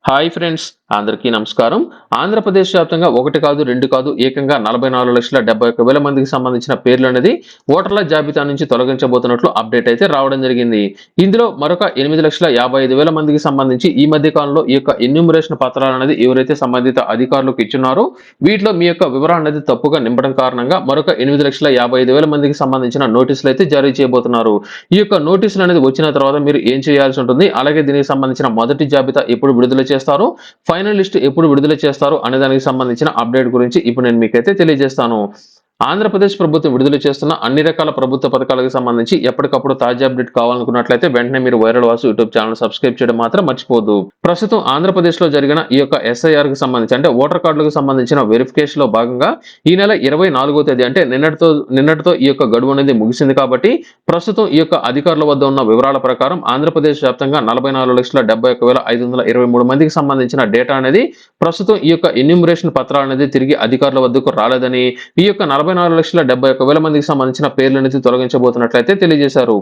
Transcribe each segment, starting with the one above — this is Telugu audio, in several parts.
హాయ్ ఫ్రెండ్స్, అందరికీ నమస్కారం. ఆంధ్రప్రదేశ్ వ్యాప్తంగా ఒకటి కాదు, రెండు కాదు, ఏకంగా 44,71,000 మందికి సంబంధించిన పేర్లు అనేది ఓటర్ల జాబితా నుంచి తొలగించబోతున్నట్లు అప్డేట్ అయితే రావడం జరిగింది. ఇందులో మరొక 8,55,000 మందికి సంబంధించి ఈ మధ్య కాలంలో ఈ యొక్క ఎన్యూమరేషన్ పత్రాలు అనేది ఎవరైతే సంబంధిత అధికారులకు ఇచ్చున్నారో వీటిలో మీ యొక్క వివరాలు అనేది తప్పుగా నింపడం కారణంగా మరొక 8,55,000 మందికి సంబంధించిన నోటీసులు అయితే జారీ చేయబోతున్నారు. ఈ యొక్క నోటీసులు అనేది వచ్చిన తర్వాత మీరు ఏం చేయాల్సి ఉంటుంది, అలాగే దీనికి సంబంధించిన మొదటి జాబితా ఎప్పుడు విడుదల చేస్తారు, ఫైనల్ లిస్ట్ ఎప్పుడు విడుదల చేస్తారు అనే దానికి సంబంధించిన అప్డేట్ గురించి ఇప్పుడు నేను మీకైతే తెలియజేస్తాను. ఆంధ్రప్రదేశ్ ప్రభుత్వం విడుదల చేస్తున్న అన్ని రకాల ప్రభుత్వ పథకాలకు సంబంధించి ఎప్పటికప్పుడు తాజా అప్డేట్ కావాలనుకున్నట్లయితే వెంటనే మీరు viral Vasu YouTube channel subscribe చేయడం మాత్రం మర్చిపోవద్దు. ప్రస్తుతం ఆంధ్రప్రదేశ్ లో జరిగిన ఈ యొక్క ఎస్ఐఆర్ కి సంబంధించి అంటే ఓటర్ కార్డులకు సంబంధించిన వెరిఫికేషన్ లో భాగంగా ఈ నెల 24వ తేదీ అంటే నిన్నటితో ఈ యొక్క గడువు అనేది ముగిసింది. కాబట్టి ప్రస్తుతం ఈ యొక్క అధికారుల వద్ద ఉన్న వివరాల ప్రకారం ఆంధ్రప్రదేశ్ వ్యాప్తంగా 44,71,523 మందికి సంబంధించిన డేటా అనేది ప్రస్తుతం ఈ యొక్క ఎన్యూమరేషన్ పత్రాలు అనేది తిరిగి అధికారుల వద్దకు రాలేదని, ఈ యొక్క 44,71,000 మందికి సంబంధించిన పేర్లు అనేది తొలగించబోతున్నట్లయితే తెలియజేశారు.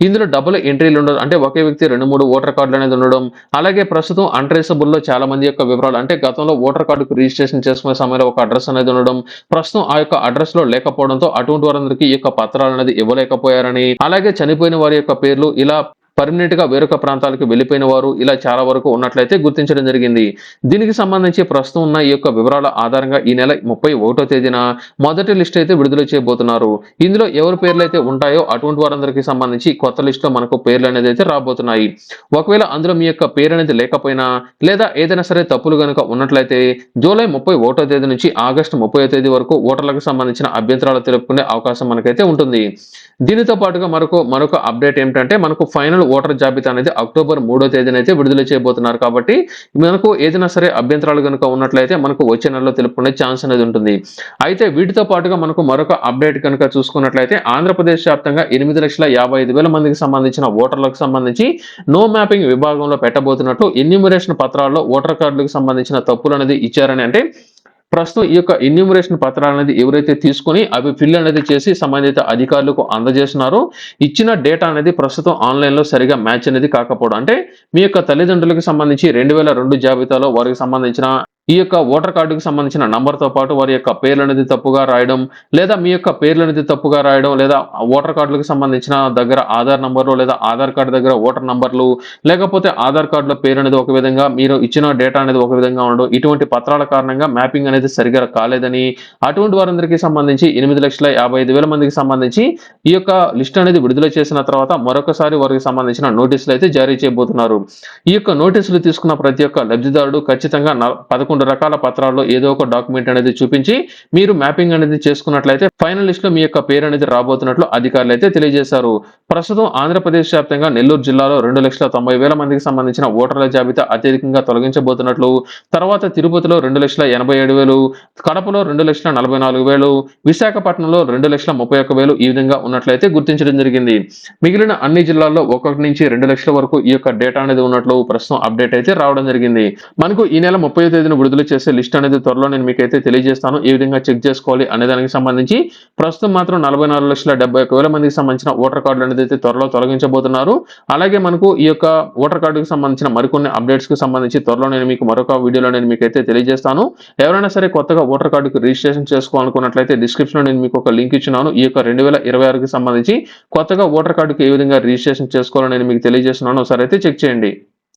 ఇందులో డబుల్ ఎంట్రీలు ఉండడం అంటే ఒకే వ్యక్తి 2-3 ఓటర్ కార్డులు అనేది ఉండడం, అలాగే ప్రస్తుతం అన్ట్రేసబుల్ లో చాలా మంది యొక్క వివరాలు అంటే గతంలో ఓటర్ కార్డుకు రిజిస్ట్రేషన్ చేసుకునే సమయంలో ఒక అడ్రస్ అనేది ఉండడం, ప్రస్తుతం ఆ యొక్క అడ్రస్ లో లేకపోవడంతో అటువంటి వారందరికీ ఈ యొక్క పత్రాలు అనేది ఇవ్వలేకపోయారని, అలాగే చనిపోయిన వారి యొక్క పేర్లు ఇలా పర్మనెంట్ గా వేరొక ప్రాంతాలకు వెళ్లిపోయిన వారు ఇలా చాలా వరకు ఉన్నట్లయితే గుర్తించడం జరిగింది. దీనికి సంబంధించి ప్రస్తుతం ఉన్న ఈ యొక్క వివరాల ఆధారంగా ఈ నెల 31వ తేదీన మొదటి లిస్ట్ అయితే విడుదల చేయబోతున్నారు. ఇందులో ఎవరి పేర్లు అయితే ఉంటాయో అటువంటి వారందరికీ సంబంధించి కొత్త లిస్ట్ లో మనకు పేర్లు అనేది అయితే రాబోతున్నాయి. ఒకవేళ అందులో మీ యొక్క పేరు అనేది లేకపోయినా లేదా ఏదైనా సరే తప్పులు కనుక ఉన్నట్లయితే జూలై 31వ తేదీ నుంచి ఆగస్టు 30వ తేదీ వరకు ఓటర్లకు సంబంధించిన అభ్యంతరాలు తెలుపుకునే అవకాశం మనకైతే ఉంటుంది. దీనితో పాటుగా మరొక అప్డేట్ ఏమిటంటే మనకు ఫైనల్ ఓటర్ జాబితా అనేది అక్టోబర్ 3వ తేదీన అయితే విడుదల చేయబోతున్నారు. కాబట్టి మనకు ఏదైనా సరే అభ్యంతరాలు కనుక ఉన్నట్లయితే మనకు వచ్చే నెలలో తెలుపుకునే ఛాన్స్ అనేది ఉంటుంది. అయితే వీటితో పాటుగా మనకు మరొక అప్డేట్ కనుక చూసుకున్నట్లయితే ఆంధ్రప్రదేశ్ వ్యాప్తంగా 8,55,000 మందికి సంబంధించిన ఓటర్లకు సంబంధించి నో మ్యాపింగ్ విభాగంలో పెట్టబోతున్నట్లు ఎన్యూమరేషన్ పత్రాల్లో ఓటర్ కార్డులకు సంబంధించిన తప్పులు అనేది ఇచ్చారని, అంటే ప్రస్తుతం ఈ యొక్క ఎన్యూమరేషన్ పత్రాలు అనేది ఎవరైతే తీసుకొని అవి ఫిల్ అనేది చేసి సంబంధిత అధికారులకు అందజేస్తున్నారో ఇచ్చిన డేటా అనేది ప్రస్తుతం ఆన్లైన్ లో సరిగా మ్యాచ్ అనేది కాకపోవడం, అంటే మీ యొక్క తల్లిదండ్రులకు సంబంధించి 2002 జాబితాలో వారికి సంబంధించిన ఈ యొక్క ఓటర్ కార్డుకు సంబంధించిన నంబర్తో పాటు వారి యొక్క పేర్లు అనేది తప్పుగా రాయడం, లేదా మీ యొక్క పేర్లు అనేది తప్పుగా రాయడం, లేదా ఓటర్ కార్డులకు సంబంధించిన దగ్గర ఆధార్ నంబర్లు లేదా ఆధార్ కార్డు దగ్గర ఓటర్ నంబర్లు, లేకపోతే ఆధార్ కార్డులో పేరు అనేది ఒక విధంగా మీరు ఇచ్చిన డేటా అనేది ఒక విధంగా ఉండడం, ఇటువంటి పత్రాల కారణంగా మ్యాపింగ్ అనేది సరిగా కాలేదని అటువంటి వారందరికీ సంబంధించి 8,55,000 మందికి సంబంధించి ఈ యొక్క లిస్ట్ అనేది విడుదల చేసిన తర్వాత మరొకసారి వారికి సంబంధించిన నోటీసులు అయితే జారీ చేయబోతున్నారు. ఈ యొక్క నోటీసులు తీసుకున్న ప్రతి ఒక్క లబ్ధిదారుడు ఖచ్చితంగా 11 రకాల పత్రాల్లో ఏదో ఒక డాక్యుమెంట్ అనేది చూపించి మీరు మ్యాపింగ్ అనేది చేసుకున్నట్లయితే ఫైనల్ లిస్ట్ లో మీ యొక్క పేరు అనేది రాబోతున్నట్లు అధికారులు అయితే తెలియజేశారు. ప్రస్తుతం ఆంధ్రప్రదేశ్ వ్యాప్తంగా నెల్లూరు జిల్లాలో 2,90,000 మందికి సంబంధించిన ఓటర్ల జాబితా అత్యధికంగా తొలగించబోతున్నట్లు, తర్వాత తిరుపతిలో 2,87,000, కడపలో 2,44,000, విశాఖపట్నంలో 2,31,000 ఈ విధంగా ఉన్నట్లయితే గుర్తించడం జరిగింది. మిగిలిన అన్ని జిల్లాల్లో 1 నుంచి 2 లక్షల వరకు ఈ యొక్క డేటా అనేది ఉన్నట్లు ప్రస్తుతం అప్డేట్ అయితే రావడం జరిగింది. మనకు ఈ నెల 30వ తేదీన విడుదల చేసే లిస్ట్ అనేది త్వరలో నేను మీకైతే తెలియజేస్తాను. ఏ విధంగా చెక్ చేసుకోవాలి అనే దానికి సంబంధించి ప్రస్తుతం మాత్రం 44,71,000 మందికి సంబంధించిన ఓటర్ కార్డులు అనేది అయితే త్వరలో తొలగించబోతున్నారు. అలాగే మనకు ఈ యొక్క ఓటర్ కార్డుకి సంబంధించిన మరికొన్ని అప్డేట్స్ కి సంబంధించి త్వరలో నేను మీకు మరొక వీడియోలో నేను మీకైతే తెలియజేస్తాను. ఎవరైనా సరే కొత్తగా ఓటర్ కార్డుకి రిజిస్ట్రేషన్ చేసుకోవాలనుకున్నట్లయితే డిస్క్రిప్షన్ లో నేను మీకు ఒక లింక్ ఇచ్చినాను. ఈ యొక్క 2026కి సంబంధించి కొత్తగా ఓటర్ కార్డుకి ఏ విధంగా రిజిస్ట్రేషన్ చేసుకోవాలని నేను మీకు తెలియజేస్తున్నాను. ఒకసారి అయితే చెక్ చేయండి.